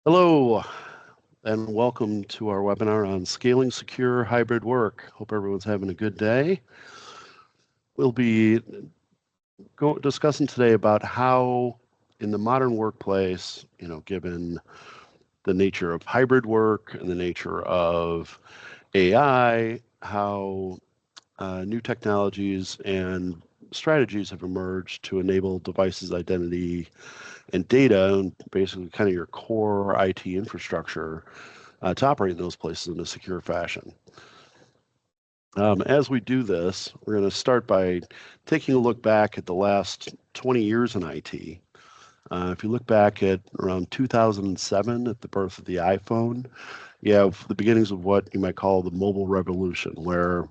Hello, and welcome to our webinar on scaling secure hybrid work. Hope everyone's having a good day. We'll be discussing today about how in the modern workplace, given the nature of hybrid work and the nature of AI, how new technologies and strategies have emerged to enable devices, identity, and data, and basically kind of your core IT infrastructure to operate in those places in a secure fashion. As we do this, we're going to start by taking a look back at the last 20 years in IT. If you look back at around 2007, at the birth of the iPhone, you have the beginnings of what you might call the mobile revolution, where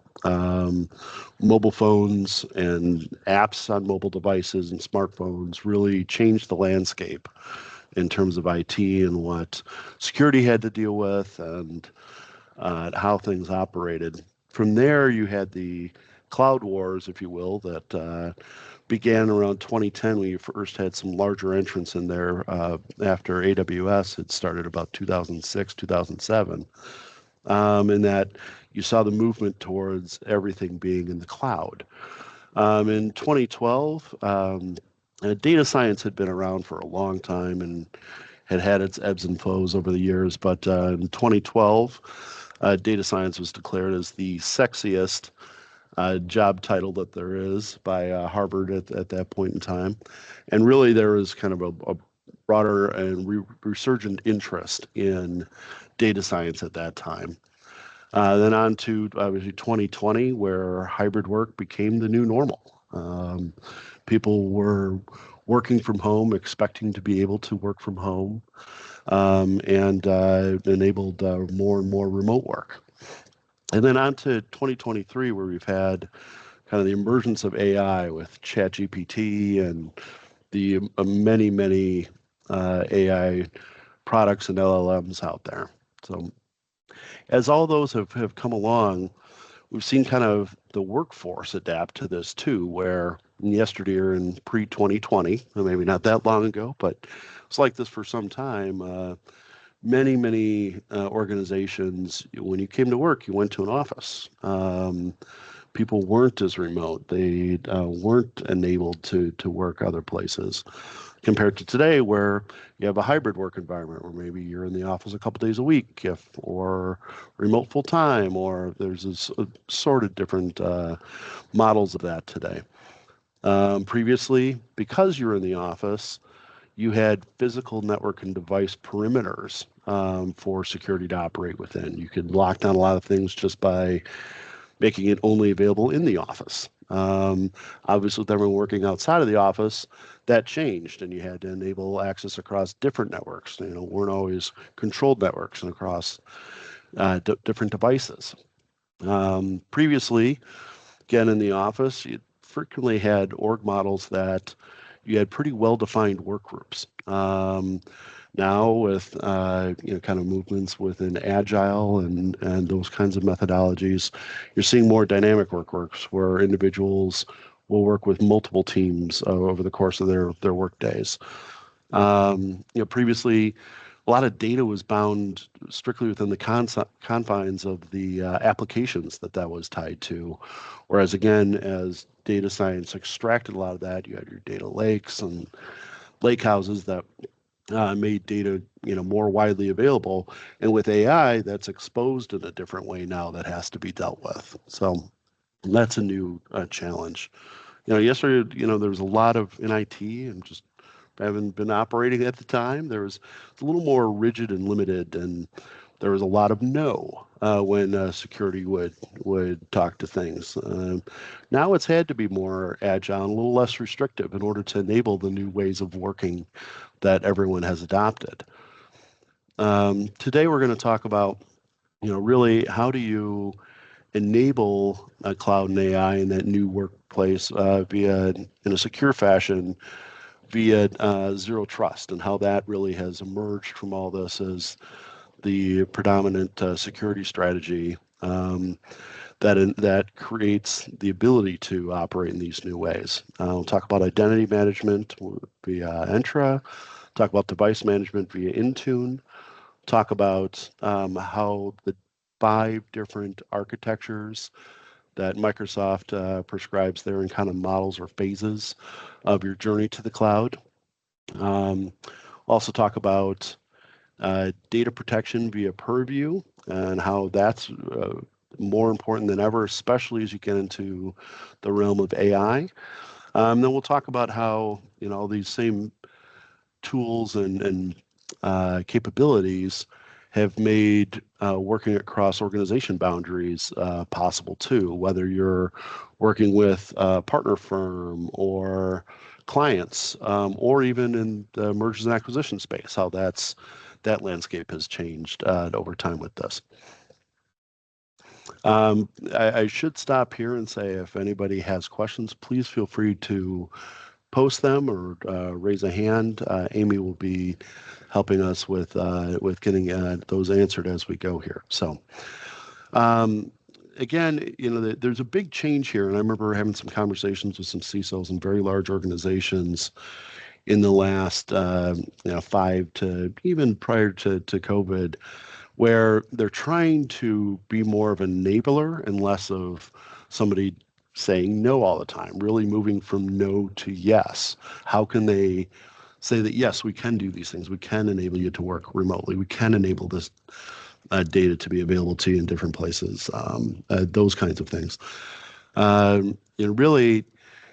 mobile phones and apps on mobile devices and smartphones really changed the landscape in terms of IT and what security had to deal with and how things operated. From there, you had the cloud wars, if you will, that began around 2010 when you first had some larger entrants in there after AWS had started about 2006, 2007. And that you saw the movement towards everything being in the cloud. In 2012, data science had been around for a long time and had its ebbs and flows over the years. But in 2012, data science was declared as the sexiest job title that there is by Harvard at that point in time. And really, there was kind of a broader and resurgent interest in data science at that time. Then on to obviously 2020, where hybrid work became the new normal. People were working from home, expecting to be able to work from home, and enabled more and more remote work. And then on to 2023, where we've had kind of the emergence of AI with ChatGPT and the many AI products and LLMs out there. So as all those have come along, we've seen kind of the workforce adapt to this too, where yesteryear in pre-2020, maybe not that long ago, but it's like this for some time, many organizations, when you came to work, you went to an office. People weren't as remote. They weren't enabled to work other places compared to today, where you have a hybrid work environment where maybe you're in the office a couple days a week, or remote full time, or there's this sort of different models of that today. Previously, because you're in the office, you had physical network and device perimeters for security to operate within. You could lock down a lot of things just by making it only available in the office. Obviously, with everyone working outside of the office, that changed, and you had to enable access across different networks. Weren't always controlled networks and across different devices. Previously, again, in the office, you frequently had org models that you had pretty well-defined work groups. Now with kind of movements within agile and those kinds of methodologies, you're seeing more dynamic work groups where individuals will work with multiple teams over the course of their work days. Previously, a lot of data was bound strictly within the confines of the applications that was tied to. Whereas again, as data science extracted a lot of that, you had your data lakes and lake houses that made data more widely available. And with AI, that's exposed in a different way now that has to be dealt with. So that's a new challenge. Yesterday, there was a lot of in IT and just having been operating at the time, there was a little more rigid and limited, and there was a lot of no when security would talk to things. Now it's had to be more agile and a little less restrictive in order to enable the new ways of working that everyone has adopted. Today we're going to talk about, really how do you enable cloud and AI in that new workplace in a secure fashion via zero trust, and how that really has emerged from all this as the predominant security strategy that creates the ability to operate in these new ways. We'll talk about identity management via Entra, talk about device management via Intune, talk about how the 5 different architectures that Microsoft prescribes there in kind of models or phases of your journey to the cloud. Also talk about data protection via Purview and how that's more important than ever, especially as you get into the realm of AI. Then we'll talk about how all these same tools and capabilities have made working across organization boundaries possible too, whether you're working with a partner firm or clients, or even in the mergers and acquisition space, how that landscape has changed over time with this. I should stop here and say if anybody has questions, please feel free to post them or raise a hand. Amy will be helping us with getting those answered as we go here. So again, there's a big change here, and I remember having some conversations with some CISOs in very large organizations in the last 5 to even prior to COVID, where they're trying to be more of an enabler and less of somebody saying no all the time, really moving from no to yes. How can they say that, yes, we can do these things. We can enable you to work remotely. We can enable this data to be available to you in different places, those kinds of things. Really,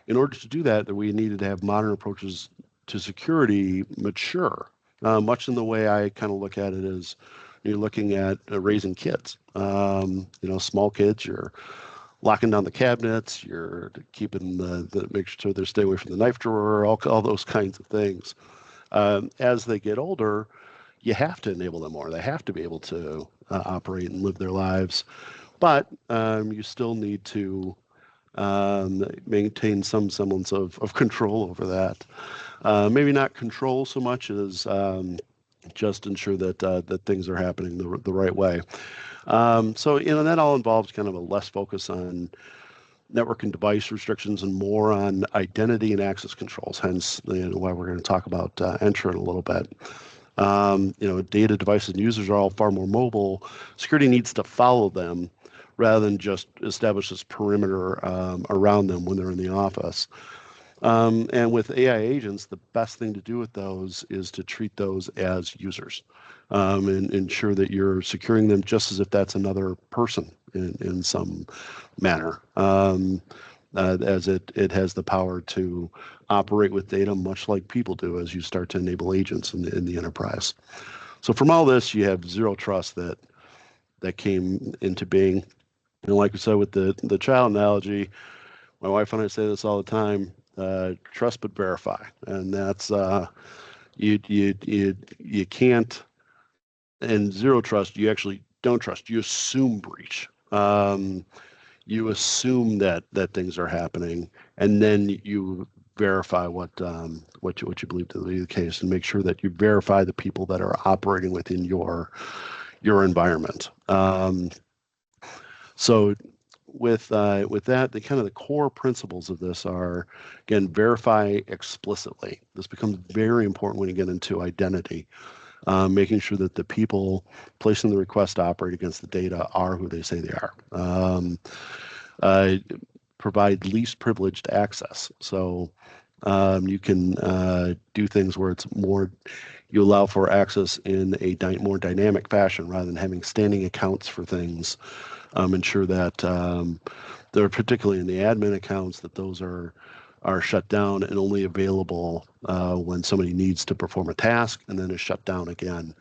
in order to do that, we needed to have modern approaches to security mature, much in the way I kind of look at it as you're looking at raising kids. Small kids, you're locking down the cabinets, you're keeping make sure they stay away from the knife drawer, all those kinds of things. As they get older, you have to enable them more. They have to be able to operate and live their lives, but you still need to maintain some semblance of control over that. Maybe not control so much as just ensure that things are happening the right way. So that all involves kind of a less focus on network and device restrictions and more on identity and access controls. Hence, why we're going to talk about Entra in a little bit. Data, devices, and users are all far more mobile. Security needs to follow them rather than just establish this perimeter around them when they're in the office. And with AI agents, the best thing to do with those is to treat those as users and ensure that you're securing them just as if that's another person in some manner, as it has the power to operate with data much like people do as you start to enable agents in the enterprise. So from all this, you have zero trust that came into being. And like we said with the child analogy, my wife and I say this all the time, trust but verify. And that's you can't, and zero trust, you actually don't trust. You assume breach. You assume that things are happening, and then you verify what you believe to be the case, and make sure that you verify the people that are operating within your environment. So with that, the core principles of this are, again, verify explicitly. This becomes very important when you get into identity, making sure that the people placing the request to operate against the data are who they say they are. Provide least privileged access. So you can do things where it's more, you allow for access in a more dynamic fashion rather than having standing accounts for things. Ensure that they're particularly in the admin accounts, that those are shut down and only available when somebody needs to perform a task and then is shut down again.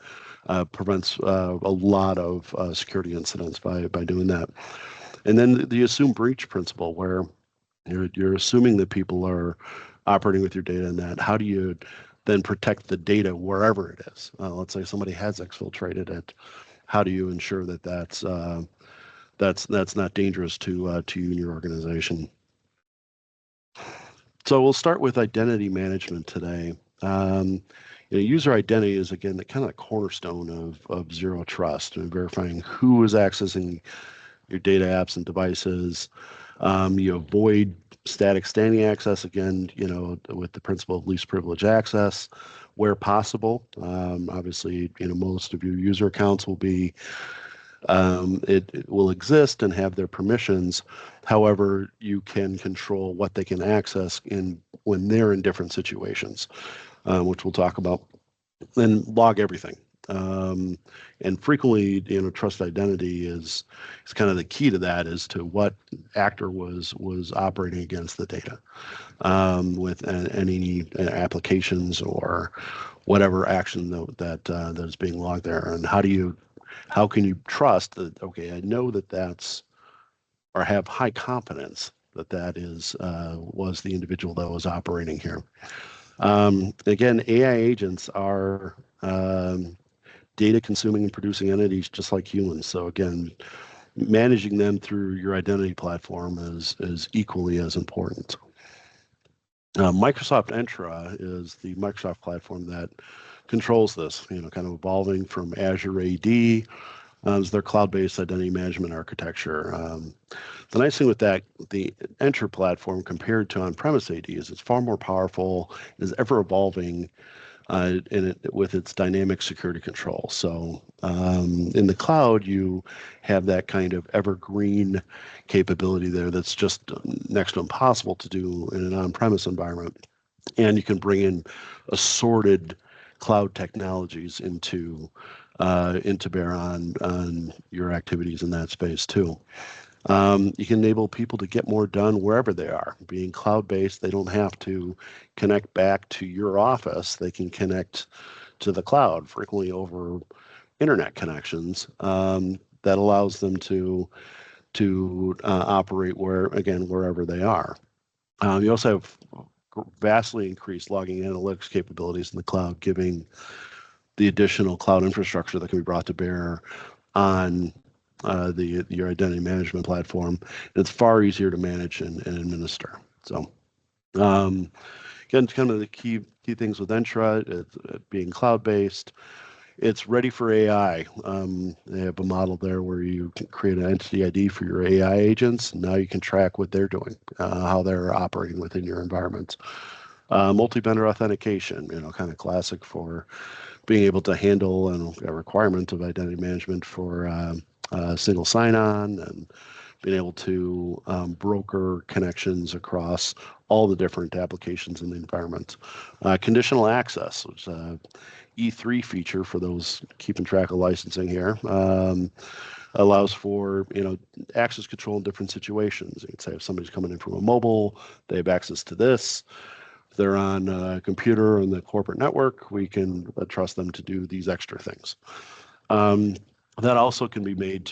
Prevents a lot of security incidents by doing that. And then the assume breach principle, where you're assuming that people are operating with your data, and that how do you then protect the data wherever it is? Let's say somebody has exfiltrated it. How do you ensure that that's not dangerous to you and your organization? So we'll start with identity management today. User identity is, again, the kind of cornerstone of zero trust, and verifying who is accessing your data, apps, and devices. You avoid static standing access, again, with the principle of least privilege access where possible. Obviously, most of your user accounts will be, it will exist and have their permissions. However, you can control what they can access when they're in different situations, which we'll talk about, and log everything. And frequently, trust identity is kind of the key to that, as to what actor was operating against the data, with any applications or whatever action that is being logged there. And how can you trust that? Okay, I know that's, or have high confidence that is was the individual that was operating here. Again, AI agents are data consuming and producing entities just like humans. So again, managing them through your identity platform is equally as important. Microsoft Entra is the Microsoft platform that controls this, kind of evolving from Azure AD as their cloud-based identity management architecture. The nice thing with that, the Entra platform compared to on-premise AD, is it's far more powerful, is ever evolving, with its dynamic security control. So in the cloud, you have that kind of evergreen capability there that's just next to impossible to do in an on-premise environment. And you can bring in assorted cloud technologies into bear on your activities in that space too. You can enable people to get more done wherever they are. Being cloud-based, they don't have to connect back to your office. They can connect to the cloud, frequently over internet connections, that allows them to operate wherever they are. You also have vastly increased logging analytics capabilities in the cloud, giving the additional cloud infrastructure that can be brought to bear on your identity management platform. And it's far easier to manage and administer. So again, kind of the key things with Entra, it's being cloud-based. It's ready for AI. They have a model there where you can create an entity ID for your AI agents. And now you can track what they're doing, how they're operating within your environment. Multi-vendor authentication, kind of classic for being able to handle a requirement of identity management for single sign-on, and being able to broker connections across all the different applications in the environment. Conditional access, which is a E3 feature for those keeping track of licensing here, allows for access control in different situations. You can say if somebody's coming in from a mobile, they have access to this. If they're on a computer in the corporate network, we can trust them to do these extra things. That also can be made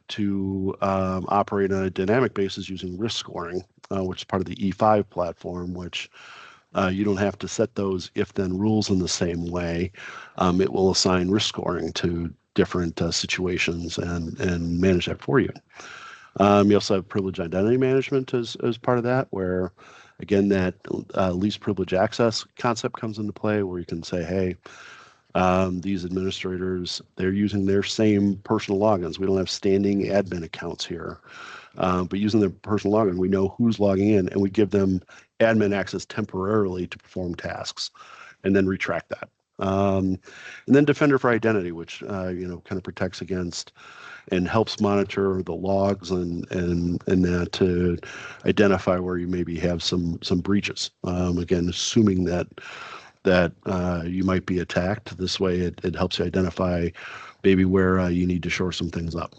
to operate on a dynamic basis using risk scoring, which is part of the E5 platform, which you don't have to set those if-then rules in the same way. It will assign risk scoring to different situations and manage that for you. You also have privileged identity management as part of that, where, again, that least privilege access concept comes into play, where you can say, hey, these administrators, they're using their same personal logins. We don't have standing admin accounts here, but using their personal login, we know who's logging in, and we give them admin access temporarily to perform tasks, and then retract that. And then Defender for Identity, which kind of protects against and helps monitor the logs and that to identify where you maybe have some breaches. Again, assuming that you might be attacked. This way, it helps you identify maybe where you need to shore some things up.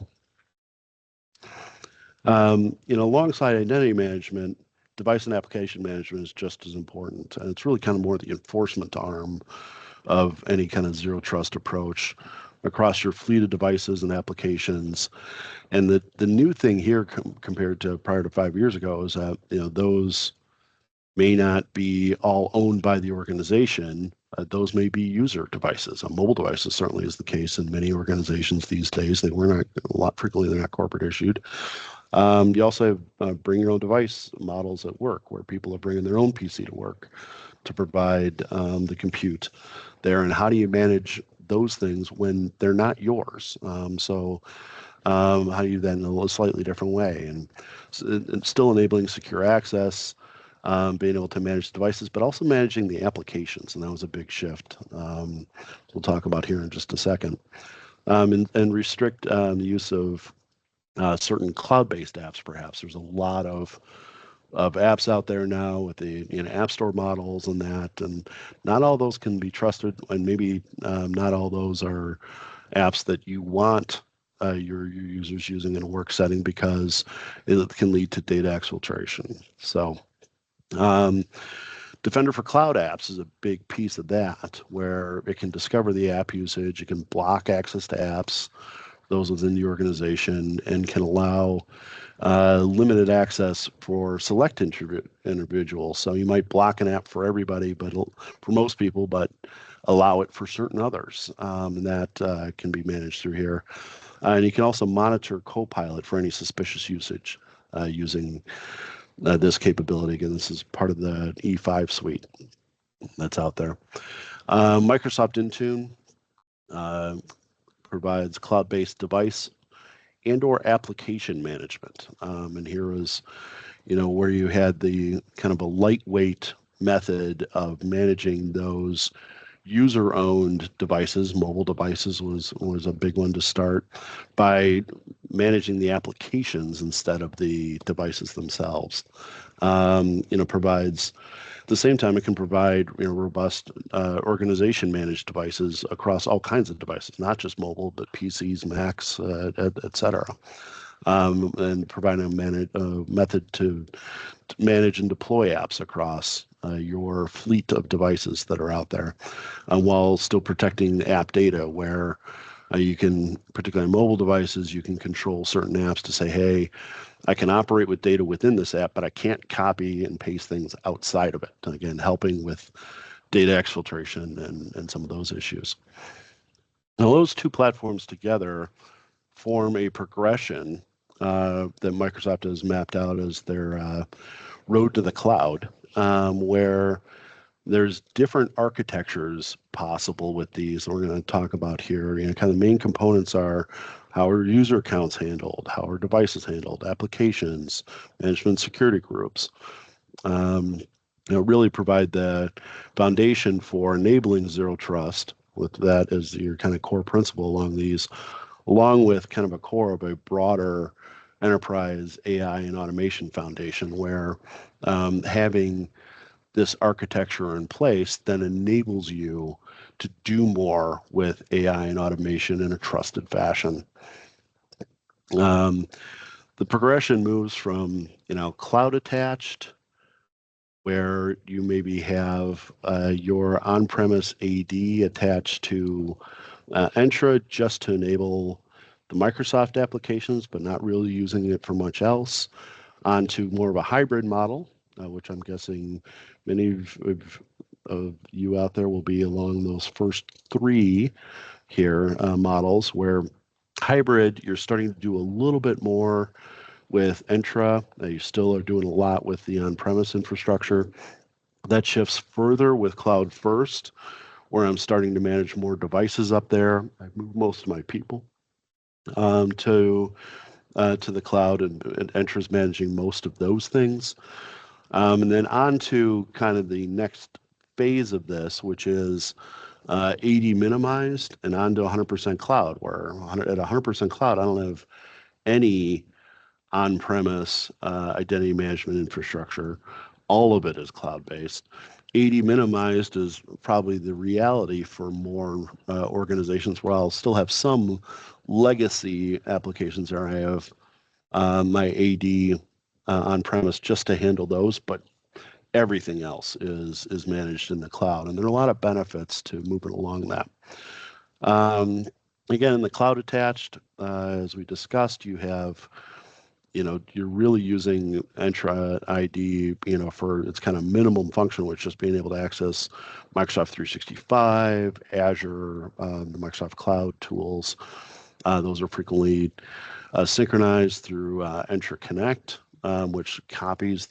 Alongside identity management, device and application management is just as important. And it's really kind of more the enforcement arm of any kind of zero trust approach across your fleet of devices and applications. And the new thing here compared to prior to 5 years ago is that those may not be all owned by the organization. Those may be user devices. Mobile devices certainly is the case in many organizations these days. Frequently they're not corporate issued. You also have bring your own device models at work, where people are bringing their own PC to work to provide the compute there. And how do you manage those things when they're not yours? So how do you then in a slightly different way, and still enabling secure access, being able to manage devices, but also managing the applications, and that was a big shift. We'll talk about here in just a second, and restrict the use of certain cloud-based apps. Perhaps there's a lot of apps out there now with the app store models and that, and not all those can be trusted, and maybe not all those are apps that you want your users using in a work setting, because it can lead to data exfiltration. So Defender for Cloud Apps is a big piece of that, where it can discover the app usage, it can block access to apps, those within the organization, and can allow limited access for select individuals. So you might block an app for everybody, but for most people, but allow it for certain others. And that can be managed through here. And you can also monitor Copilot for any suspicious usage using this capability. Again, this is part of the E5 suite that's out there. Microsoft Intune provides cloud-based device and or application management. And here is, where you had the kind of a lightweight method of managing those user-owned devices. Mobile devices was a big one to start, by managing the applications instead of the devices themselves. Provides, at the same time, it can provide robust organization managed devices across all kinds of devices, not just mobile, but PCs, Macs, et cetera. And providing a method to manage and deploy apps across your fleet of devices that are out there, while still protecting app data, where you can, particularly on mobile devices, you can control certain apps to say, hey, I can operate with data within this app, but I can't copy and paste things outside of it. And again, helping with data exfiltration and some of those issues. Now, those two platforms together form a progression that Microsoft has mapped out as their road to the cloud, where there's different architectures possible with these. We're going to talk about here. Kind of the main components are how are user accounts handled, how are devices handled, applications, management, security groups. Really provide the foundation for enabling zero trust, with that as your kind of core principle along these, along with kind of a core of a broader enterprise AI and automation foundation, where having this architecture in place then enables you to do more with AI and automation in a trusted fashion. The progression moves from, cloud attached, where you maybe have your on-premise AD attached to Entra just to enable the Microsoft applications, but not really using it for much else, onto more of a hybrid model, which I'm guessing many of you out there will be along those first three here models, where hybrid, you're starting to do a little bit more with Entra. You still are doing a lot with the on-premise infrastructure. That shifts further with cloud first, where I'm starting to manage more devices up there. I've moved most of my people to the cloud, and Entra's managing most of those things. And then on to kind of the next phase of this, which is AD minimized and on to 100% cloud, where at 100% cloud, I don't have any on-premise identity management infrastructure. All of it is cloud-based. AD minimized is probably the reality for more organizations, where I'll still have some legacy applications there. I have my AD on-premise just to handle those, but everything else is managed in the cloud. And there are a lot of benefits to moving along that. Again, in the cloud attached, as we discussed, you have, you're really using Entra ID, for its kind of minimum function, which is just being able to access Microsoft 365, Azure, the Microsoft Cloud tools. Those are frequently synchronized through Entra Connect, which copies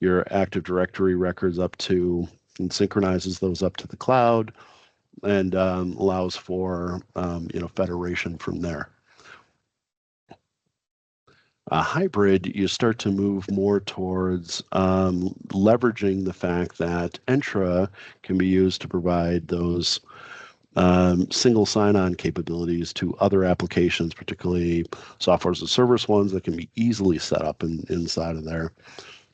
your Active Directory records up to and synchronizes those up to the cloud, and allows for federation from there. A hybrid, you start to move more towards leveraging the fact that Entra can be used to provide those single sign-on capabilities to other applications, particularly software as a service ones that can be easily set up inside of there,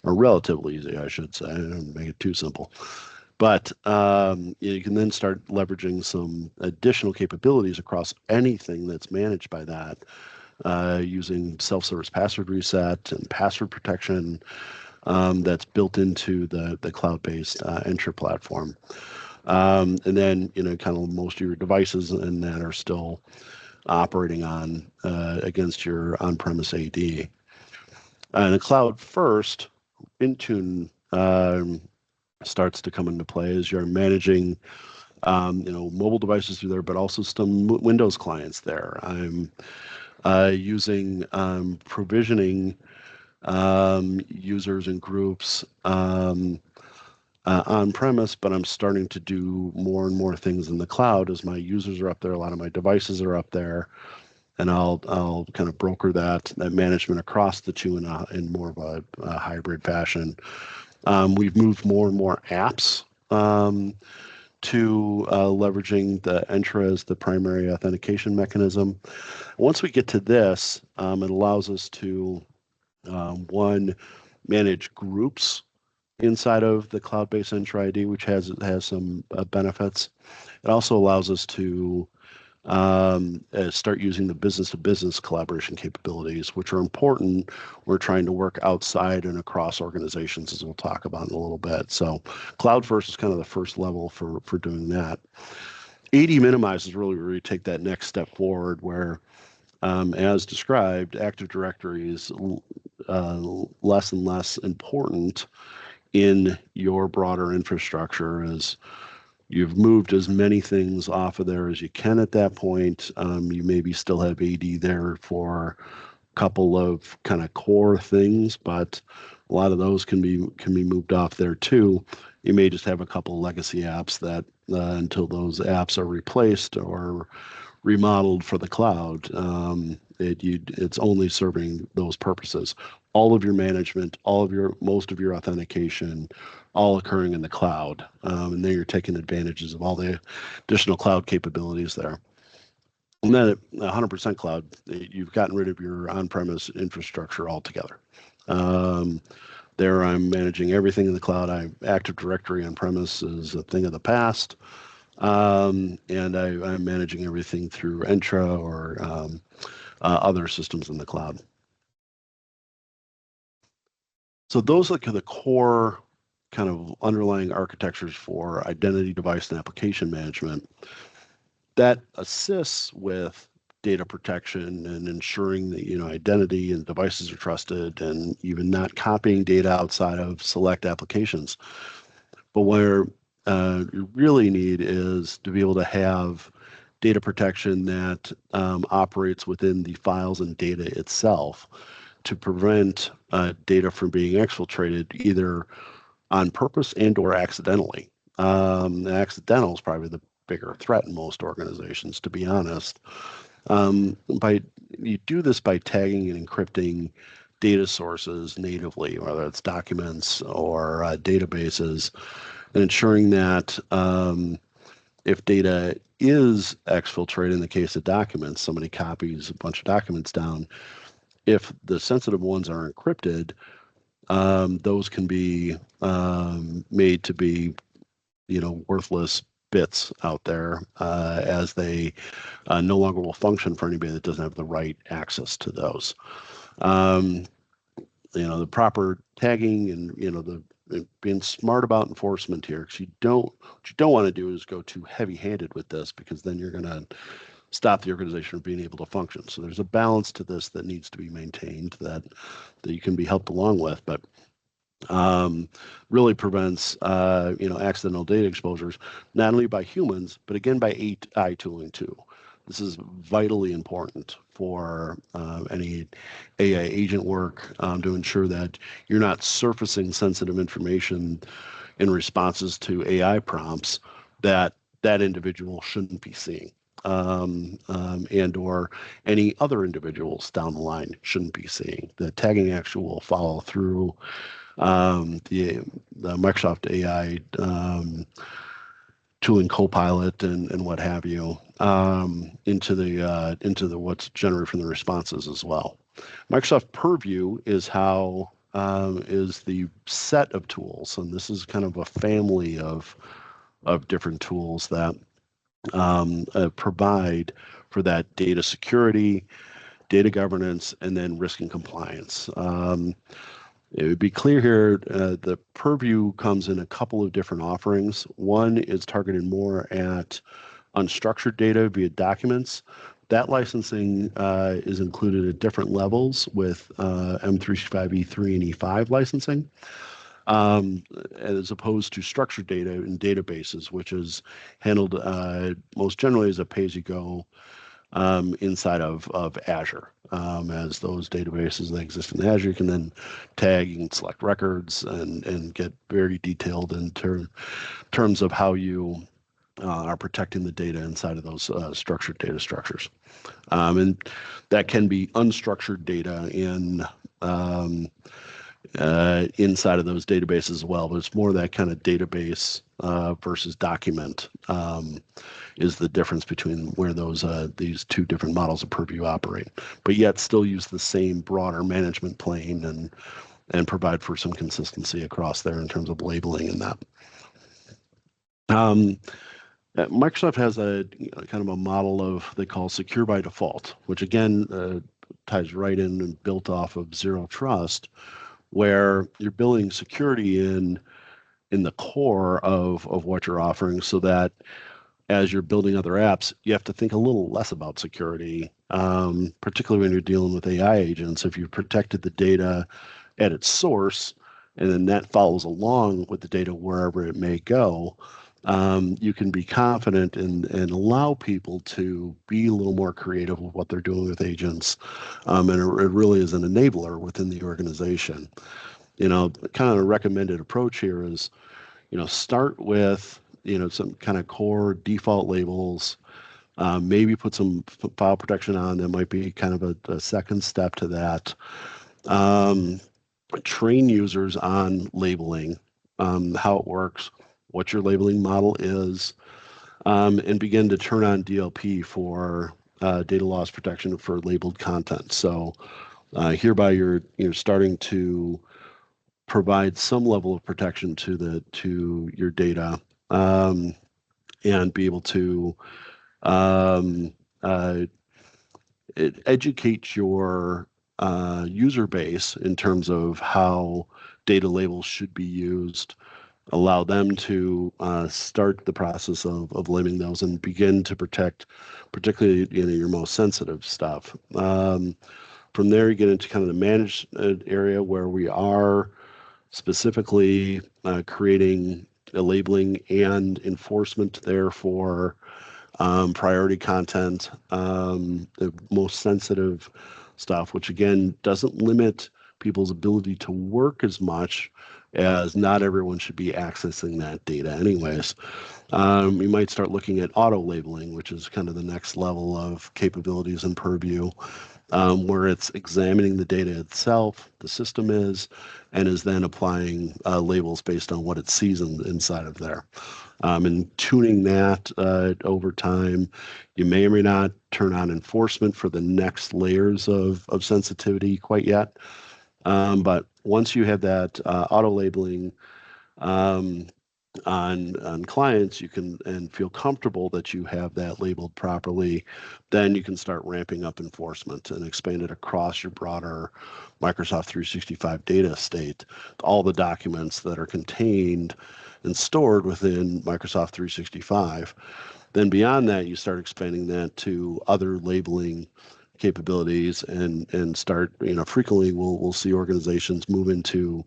or relatively easy, I should say. I don't make it too simple. But you can then start leveraging some additional capabilities across anything that's managed by that, using self-service password reset and password protection that's built into the cloud-based Entra platform. And then, kind of most of your devices and that are still operating on against your on-premise AD. And the cloud first, Intune starts to come into play as you're managing, mobile devices through there, but also some Windows clients there. I'm using provisioning users and groups on-premise, but I'm starting to do more and more things in the cloud as my users are up there. A lot of my devices are up there, and I'll kind of broker that management across the two in more of a hybrid fashion. We've moved more and more apps to leveraging the Entra as the primary authentication mechanism. Once we get to this, it allows us to, one, manage groups inside of the cloud-based Entra ID, which has some benefits. It also allows us to start using the business-to-business collaboration capabilities, which are important. We're trying to work outside and across organizations, as we'll talk about in a little bit. So cloud first is kind of the first level for doing that. AD minimize is really where you take that next step forward, where, as described, Active Directory is less and less important in your broader infrastructure as you've moved as many things off of there as you can at that point. You maybe still have AD there for a couple of kind of core things, but a lot of those can be moved off there too. You may just have a couple of legacy apps that until those apps are replaced or remodeled for the cloud, it's only serving those purposes. All of your management, most of your authentication, all occurring in the cloud, and then you're taking advantages of all the additional cloud capabilities there. And then at 100% cloud, you've gotten rid of your on-premise infrastructure altogether. There, I'm managing everything in the cloud. Active Directory on-premise is a thing of the past. And I'm managing everything through Entra or other systems in the cloud. So those are the core kind of underlying architectures for identity, device, and application management that assists with data protection and ensuring that identity and devices are trusted and even not copying data outside of select applications. But where you really need is to be able to have data protection that operates within the files and data itself to prevent data from being exfiltrated either on purpose and or accidentally. Accidental is probably the bigger threat in most organizations, to be honest. You do this by tagging and encrypting data sources natively, whether it's documents or databases, and ensuring that if data is exfiltrated, in the case of documents, somebody copies a bunch of documents down, if the sensitive ones are encrypted, those can be made to be, worthless bits out there as they no longer will function for anybody that doesn't have the right access to those. The proper tagging and the being smart about enforcement here, because what you don't want to do is go too heavy-handed with this, because then you're going to stop the organization from being able to function. So there's a balance to this that needs to be maintained that you can be helped along with, but really prevents accidental data exposures, not only by humans, but again by AI tooling too. This is vitally important for any AI agent work to ensure that you're not surfacing sensitive information in responses to AI prompts that individual shouldn't be seeing. and or any other individuals down the line shouldn't be seeing. The tagging actually will follow through the Microsoft AI tooling Copilot and what have you into the what's generated from the responses as well. Microsoft Purview is how is the set of tools, and this is kind of a family of different tools that provide for that data security, data governance, and then risk and compliance. It would be clear here, the Purview comes in a couple of different offerings. One is targeted more at unstructured data via documents. That licensing is included at different levels with M365 E3 and E5 licensing, as opposed to structured data in databases, which is handled most generally as a pay-as-you-go inside of Azure. As those databases that exist in Azure, you can then tag, you can select records, and get very detailed in terms of how you are protecting the data inside of those structured data structures. And that can be unstructured data inside of those databases as well, but it's more that kind of database versus document is the difference between where these two different models of Purview operate, but yet still use the same broader management plane and provide for some consistency across there in terms of labeling and that. Microsoft has a kind of a model of they call secure by default, which again ties right in and built off of zero trust, where you're building security in the core of what you're offering, so that as you're building other apps, you have to think a little less about security, particularly when you're dealing with AI agents. If you've protected the data at its source, and then that follows along with the data wherever it may go, you can be confident and allow people to be a little more creative with what they're doing with agents. And it really is an enabler within the organization. Kind of a recommended approach here is, start with, some kind of core default labels, maybe put some file protection on. That might be kind of a second step to that. Train users on labeling, how it works, what your labeling model is, and begin to turn on DLP for data loss protection for labeled content. So hereby you're starting to provide some level of protection to your data, and be able to educate your user base in terms of how data labels should be used, allow them to start the process of labeling those and begin to protect particularly your most sensitive stuff. From there, you get into kind of the managed area, where we are specifically creating a labeling and enforcement there for priority content, the most sensitive stuff, which again doesn't limit people's ability to work as much, as not everyone should be accessing that data anyways. You might start looking at auto labeling, which is kind of the next level of capabilities in Purview, where it's examining the data itself, the system is, and is then applying labels based on what it sees inside of there. And tuning that over time. You may or may not turn on enforcement for the next layers of sensitivity quite yet. But once you have that auto labeling on clients, you can and feel comfortable that you have that labeled properly, then you can start ramping up enforcement and expand it across your broader Microsoft 365 data estate, all the documents that are contained and stored within Microsoft 365. Then beyond that, you start expanding that to other labeling capabilities, and start, frequently we'll see organizations move into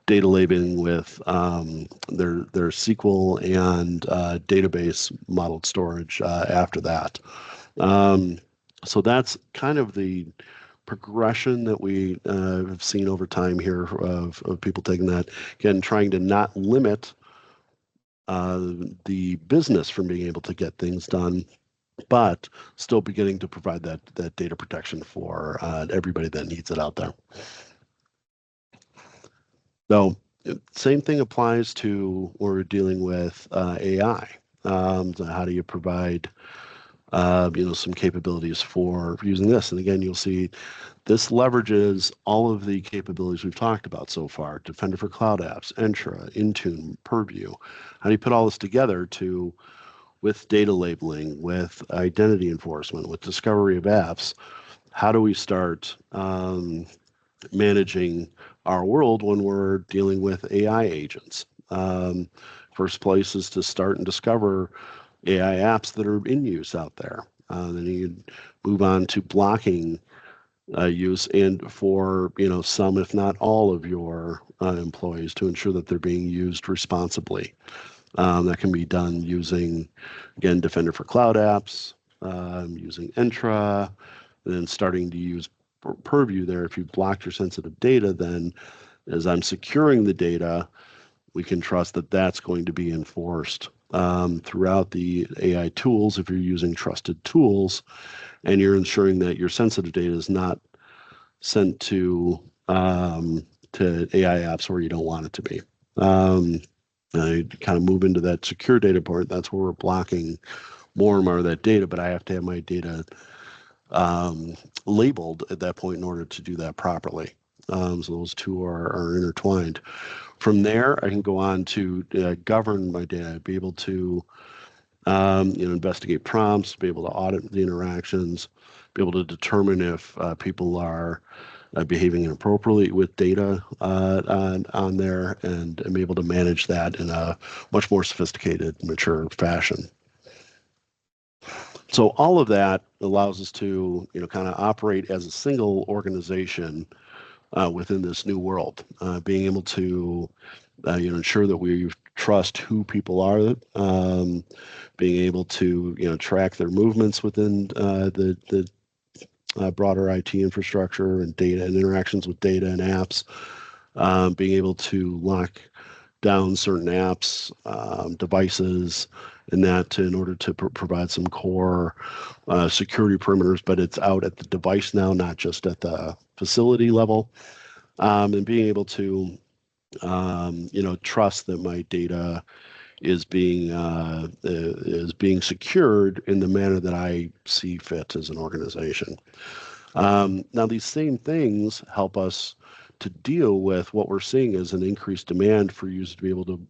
data labeling with their SQL and database modeled storage after that. So that's kind of the progression that we have seen over time here of people taking that, again, trying to not limit the business from being able to get things done, but still beginning to provide that data protection for everybody that needs it out there. So same thing applies to when we're dealing with AI. So how do you provide some capabilities for using this? And again, you'll see this leverages all of the capabilities we've talked about so far: Defender for Cloud Apps, Entra, Intune, Purview. How do you put all this together with data labeling, with identity enforcement, with discovery of apps? How do we start managing our world when we're dealing with AI agents? First place is to start and discover AI apps that are in use out there. Then you move on to blocking use, and for some, if not all, of your employees, to ensure that they're being used responsibly. That can be done using, again, Defender for Cloud Apps, using Entra, and then starting to use Purview there. If you've blocked your sensitive data, then as I'm securing the data, we can trust that that's going to be enforced throughout the AI tools if you're using trusted tools, and you're ensuring that your sensitive data is not sent to AI apps where you don't want it to be. I kind of move into that secure data part. That's where we're blocking more and more of that data, but I have to have my data labeled at that point in order to do that properly. So those two are intertwined. From there, I can go on to govern my data, be able to investigate prompts, be able to audit the interactions, be able to determine if people are behaving inappropriately with data on there, and be able to manage that in a much more sophisticated, mature fashion. So all of that allows us to kind of operate as a single organization within this new world, being able to ensure that we trust who people are, being able to track their movements within the broader IT infrastructure and data and interactions with data and apps, being able to lock down certain apps, devices, and that in order to provide some core security perimeters, but it's out at the device now, not just at the facility level, and being able to trust that my data is being secured in the manner that I see fit as an organization. Now, these same things help us to deal with what we're seeing as an increased demand for users to be able to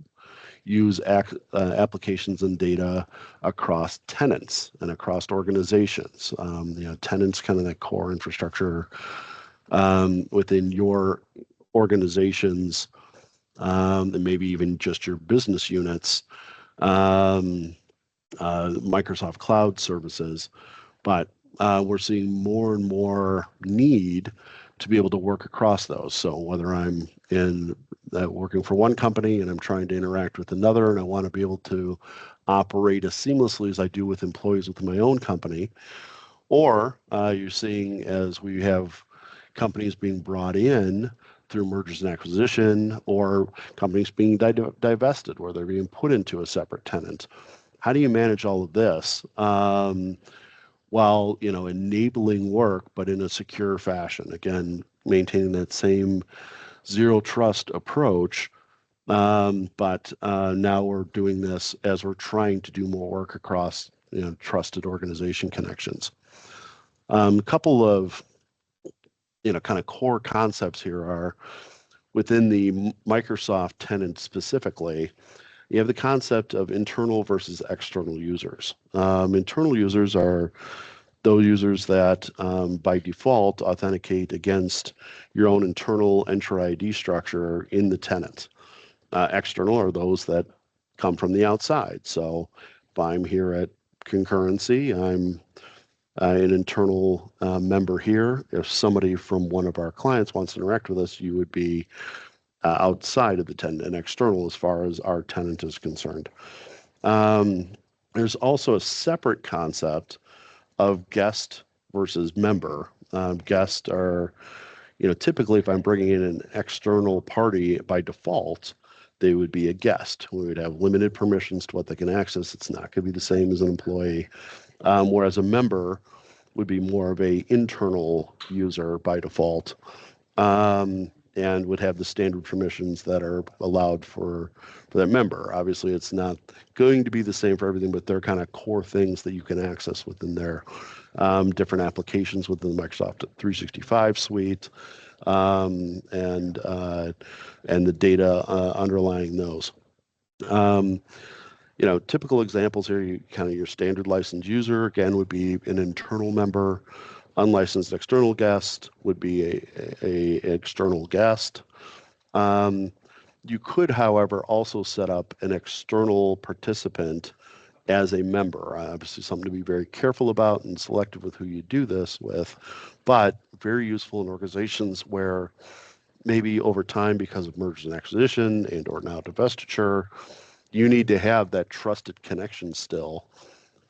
use applications and data across tenants and across organizations. Tenants, kind of that core infrastructure within your organizations, and maybe even just your business units, Microsoft Cloud services. But we're seeing more and more need to be able to work across those. So whether I'm working for one company and I'm trying to interact with another, and I want to be able to operate as seamlessly as I do with employees within my own company, or you're seeing as we have companies being brought in through mergers and acquisition, or companies being divested where they're being put into a separate tenant. How do you manage all of this while enabling work, but in a secure fashion? Again, maintaining that same zero trust approach, but now we're doing this as we're trying to do more work across trusted organization connections. A couple of kind of core concepts here are within the Microsoft tenant specifically. You have the concept of internal versus external users. Internal users are those users that by default authenticate against your own internal Entra ID structure in the tenant. External are those that come from the outside. So if I'm here at Concurrency, I'm an internal member here. If somebody from one of our clients wants to interact with us, you would be outside of the tenant and external as far as our tenant is concerned. There's also a separate concept of guest versus member. Guests are, typically if I'm bringing in an external party by default, they would be a guest. We would have limited permissions to what they can access. It's not going to be the same as an employee. whereas a member would be more of a internal user by default, and would have the standard permissions that are allowed for that member. Obviously, it's not going to be the same for everything, but they're kind of core things that you can access within their different applications within the Microsoft 365 suite, and the data underlying those. Typical examples here, kind of your standard licensed user, again, would be an internal member. Unlicensed external guest would be a external guest. You could, however, also set up an external participant as a member. Obviously, something to be very careful about and selective with who you do this with, but very useful in organizations where maybe over time, because of mergers and acquisition and or now divestiture, you need to have that trusted connection still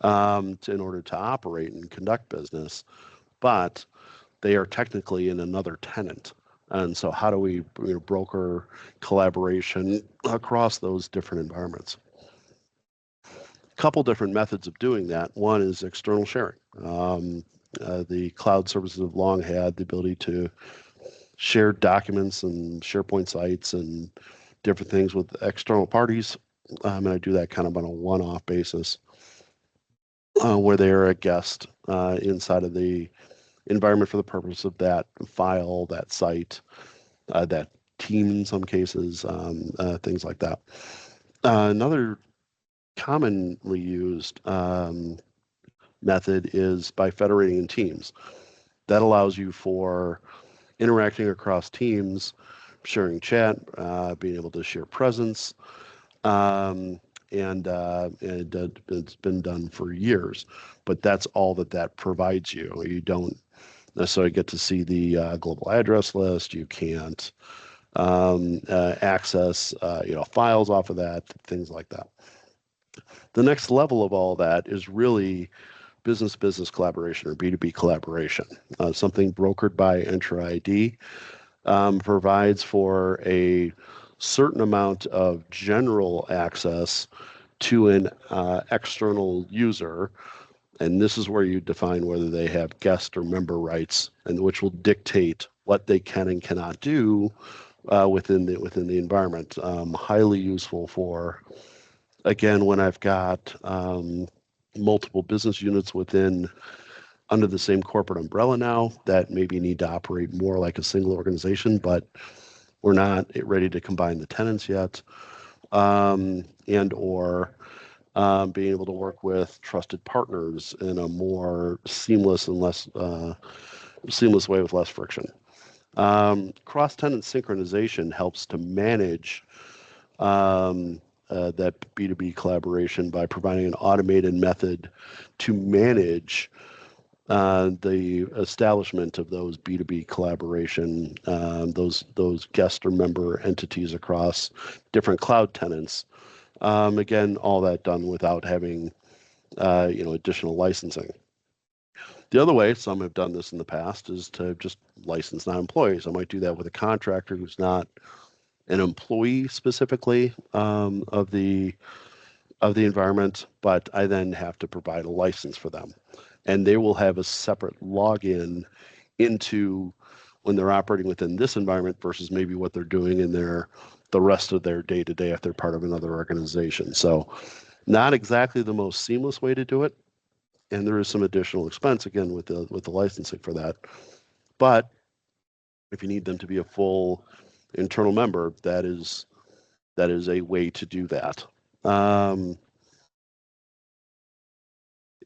in order to operate and conduct business, but they are technically in another tenant. And so how do we broker collaboration across those different environments? A couple different methods of doing that. One is external sharing. The cloud services have long had the ability to share documents and SharePoint sites and different things with external parties. And I do that kind of on a one-off basis where they are a guest inside of the environment for the purpose of that file, that site, that team in some cases, things like that. Another commonly used method is by federating in teams. That allows you for interacting across teams, sharing chat, being able to share presence, and it's been done for years. But that's all that provides you. You don't necessarily get to see the global address list. You can't access files off of that, things like that. The next level of all that is really business-business collaboration or B2B collaboration. Something brokered by Entra ID provides for a certain amount of general access to an external user. And this is where you define whether they have guest or member rights, and which will dictate what they can and cannot do within the environment. Highly useful for, again, when I've got multiple business units under the same corporate umbrella now that maybe need to operate more like a single organization, but we're not ready to combine the tenants yet, and or being able to work with trusted partners in a more seamless and less seamless way with less friction. Cross-tenant synchronization helps to manage that B2B collaboration by providing an automated method to manage the establishment of those B2B collaboration, those guest or member entities across different cloud tenants. Again, all that done without having additional licensing. The other way, some have done this in the past, is to just license non-employees. I might do that with a contractor who's not an employee specifically of the environment, but I then have to provide a license for them. And they will have a separate login into when they're operating within this environment versus maybe what they're doing in the rest of their day-to-day if they're part of another organization. So not exactly the most seamless way to do it. And there is some additional expense, again, with the licensing for that. But if you need them to be a full internal member, that is a way to do that.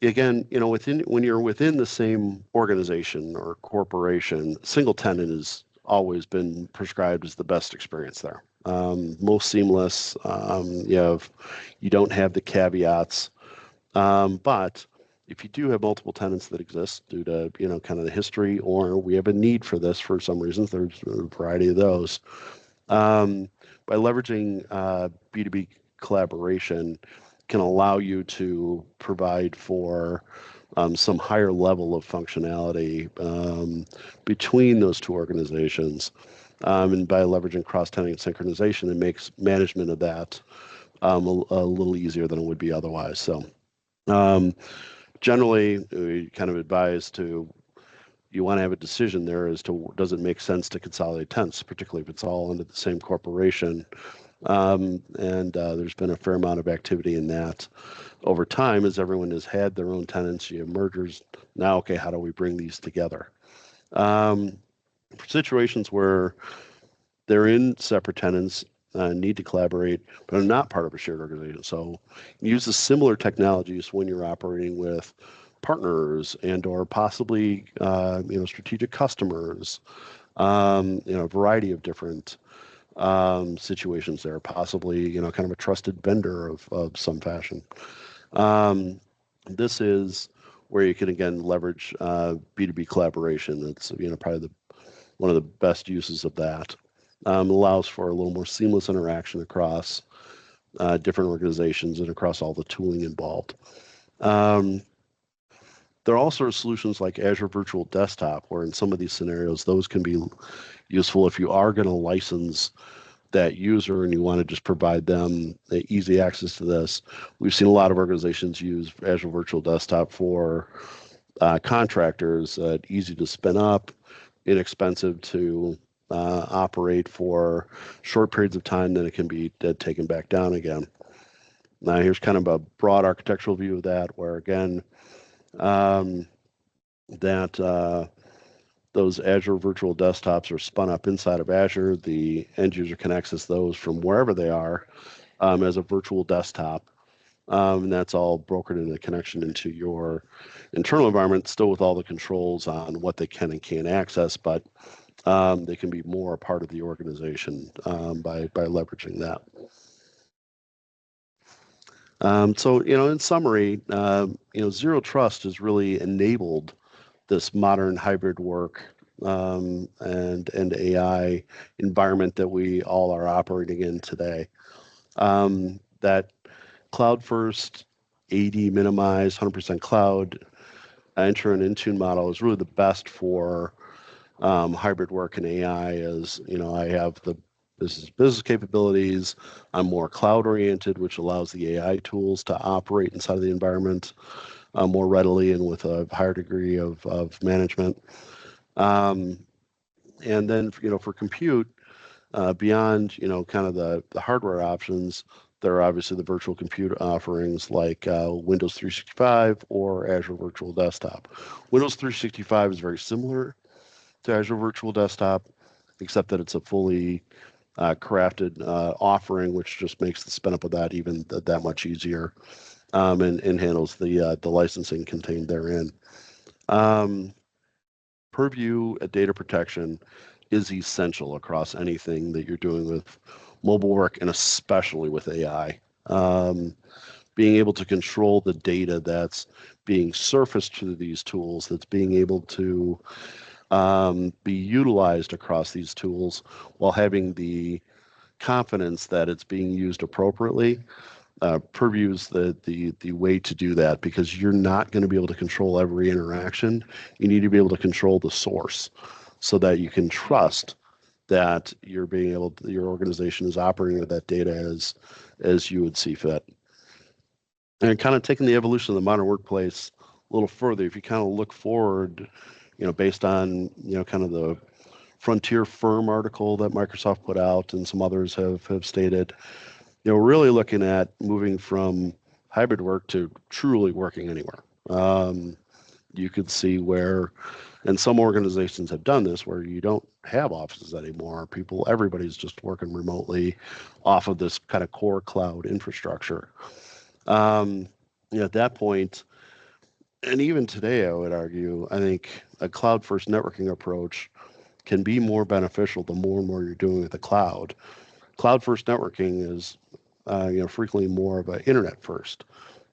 Again, when you're within the same organization or corporation, single tenant has always been prescribed as the best experience there. Most seamless. You don't have the caveats, but if you do have multiple tenants that exist due to kind of the history, or we have a need for this for some reasons, there's a variety of those. By leveraging B2B collaboration can allow you to provide for some higher level of functionality between those two organizations. And by leveraging cross-tenant synchronization, it makes management of that a little easier than it would be otherwise. So Generally, we kind of advise you want to have a decision there as to does it make sense to consolidate tenants, particularly if it's all under the same corporation. There's been a fair amount of activity in that over time as everyone has had their own tenants. You have mergers. Now, okay, how do we bring these together? For situations where they're in separate tenants, need to collaborate, but are not part of a shared organization. So use the similar technologies when you're operating with partners and or possibly strategic customers, a variety of different situations there, possibly kind of a trusted vendor of some fashion. This is where you can again leverage B2B collaboration. It's probably one of the best uses of that. Allows for a little more seamless interaction across different organizations and across all the tooling involved. There are also solutions like Azure Virtual Desktop, where in some of these scenarios, those can be useful if you are going to license that user and you want to just provide them easy access to this. We've seen a lot of organizations use Azure Virtual Desktop for contractors, easy to spin up, inexpensive to operate for short periods of time, then it can be taken back down again. Now here's kind of a broad architectural view of that, where again, those Azure virtual desktops are spun up inside of Azure. The end user can access those from wherever they are as a virtual desktop. And that's all brokered in a connection into your internal environment, still with all the controls on what they can and can't access, but they can be more a part of the organization by leveraging that. So, in summary, Zero Trust has really enabled this modern hybrid work and AI environment that we all are operating in today. That cloud first, AD minimized, 100% cloud, Entra and Intune model is really the best for hybrid work and AI. As I have the business capabilities. I'm more cloud oriented, which allows the AI tools to operate inside of the environment more readily and with a higher degree of management. And then for compute, beyond kind of the hardware options, there are obviously the virtual compute offerings like Windows 365 or Azure Virtual Desktop. Windows 365 is very similar to Azure Virtual Desktop, except that it's a fully crafted offering, which just makes the spin up of that even that much easier, and handles the licensing contained therein. Purview data protection is essential across anything that you're doing with mobile work, and especially with AI. Being able to control the data that's being surfaced through these tools, that's being able to be utilized across these tools while having the confidence that it's being used appropriately. Purview's the way to do that, because you're not going to be able to control every interaction. You need to be able to control the source so that you can trust that your organization is operating with that data as you would see fit. And kind of taking the evolution of the modern workplace a little further, if you kind of look forward, based on kind of the Frontier Firm article that Microsoft put out and some others have stated, we're really looking at moving from hybrid work to truly working anywhere. You could see where, and some organizations have done this, where you don't have offices anymore. Everybody's just working remotely off of this kind of core cloud infrastructure. At that point, and even today, I would argue, I think a cloud-first networking approach can be more beneficial the more and more you're doing with the cloud. Cloud-first networking is, frequently more of an internet-first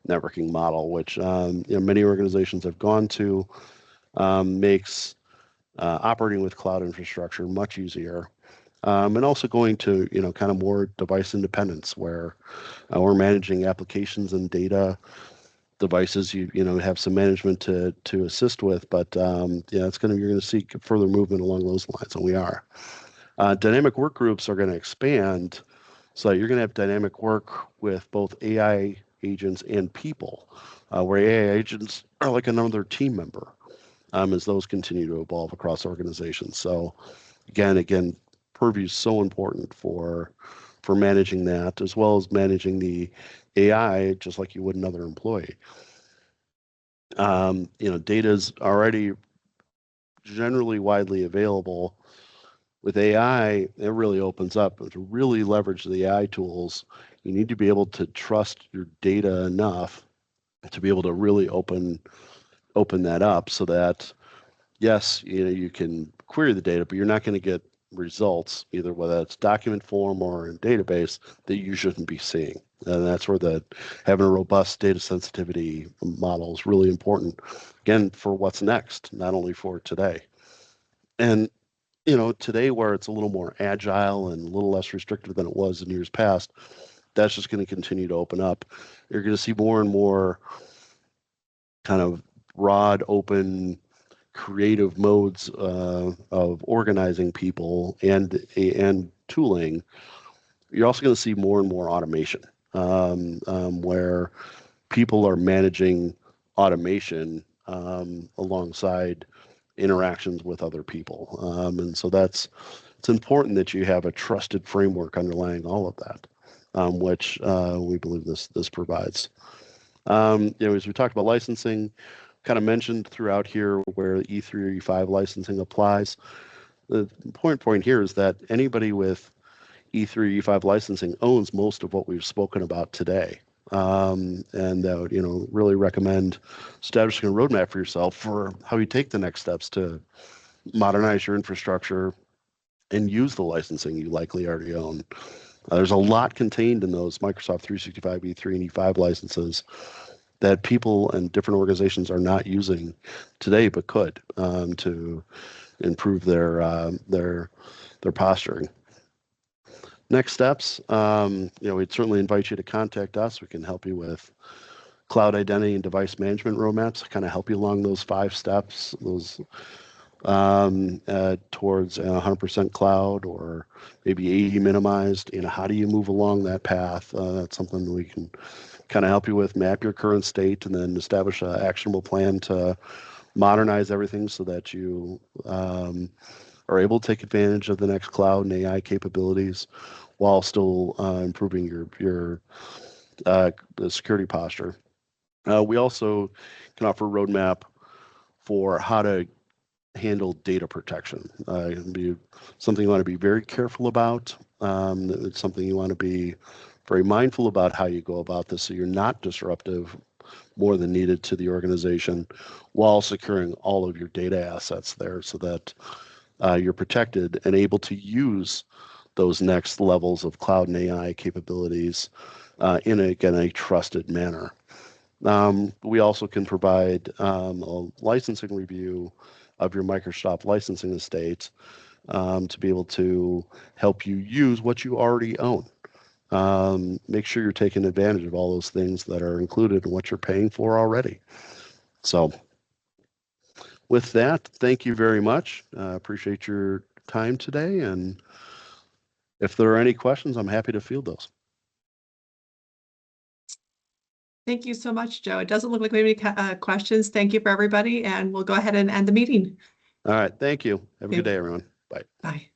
networking model, which many organizations have gone to, makes operating with cloud infrastructure much easier, and also going to kind of more device independence, where we're managing applications and data devices. You have some management to assist with, but you're going to see further movement along those lines, and we are. Dynamic work groups are going to expand, so you're going to have dynamic work with both AI agents and people, where AI agents are like another team member, as those continue to evolve across organizations. So again, Purview is so important for managing that, as well as managing the AI, just like you would another employee. Data is already generally widely available. With AI, it really opens up. To really leverage the AI tools, you need to be able to trust your data enough to be able to really open that up, so that yes, you can query the data, but you're not going to get results, either whether it's document form or in database, that you shouldn't be seeing. And that's where having a robust data sensitivity model is really important, again, for what's next, not only for today. And today, where it's a little more agile and a little less restrictive than it was in years past, that's just going to continue to open up. You're going to see more and more kind of broad, open, creative modes of organizing people and tooling. You're also going to see more and more automation, where people are managing automation alongside interactions with other people. And so it's important that you have a trusted framework underlying all of that, which we believe this provides. As we talked about licensing, kind of mentioned throughout here where E3 or E5 licensing applies. The point here is that anybody with E3 or E5 licensing owns most of what we've spoken about today. And really recommend establishing a roadmap for yourself for how you take the next steps to modernize your infrastructure and use the licensing you likely already own. There's a lot contained in those Microsoft 365 E3 and E5 licenses that people and different organizations are not using today, but could, to improve their posturing. Next steps, we'd certainly invite you to contact us. We can help you with cloud identity and device management roadmaps, kind of help you along those 5 steps, those towards 100% cloud, or maybe 80 minimized. How do you move along that path? That's something we can kind of help you with. Map your current state and then establish an actionable plan to modernize everything so that you are able to take advantage of the next cloud and AI capabilities while still improving your security posture. We also can offer a roadmap for how to handle data protection. It'll be something you want to be very careful about. It's something you want to be very mindful about how you go about this, so you're not disruptive more than needed to the organization, while securing all of your data assets there, so that you're protected and able to use those next levels of cloud and AI capabilities in a trusted manner. We also can provide a licensing review of your Microsoft licensing estate to be able to help you use what you already own. Make sure you're taking advantage of all those things that are included in what you're paying for already. So with that, thank you very much. Appreciate your time today. And if there are any questions, I'm happy to field those. Thank you so much, Joe. It doesn't look like we have any questions. Thank you for everybody, and we'll go ahead and end the meeting. All right. Thank you. Have a good day, everyone. Bye. Bye.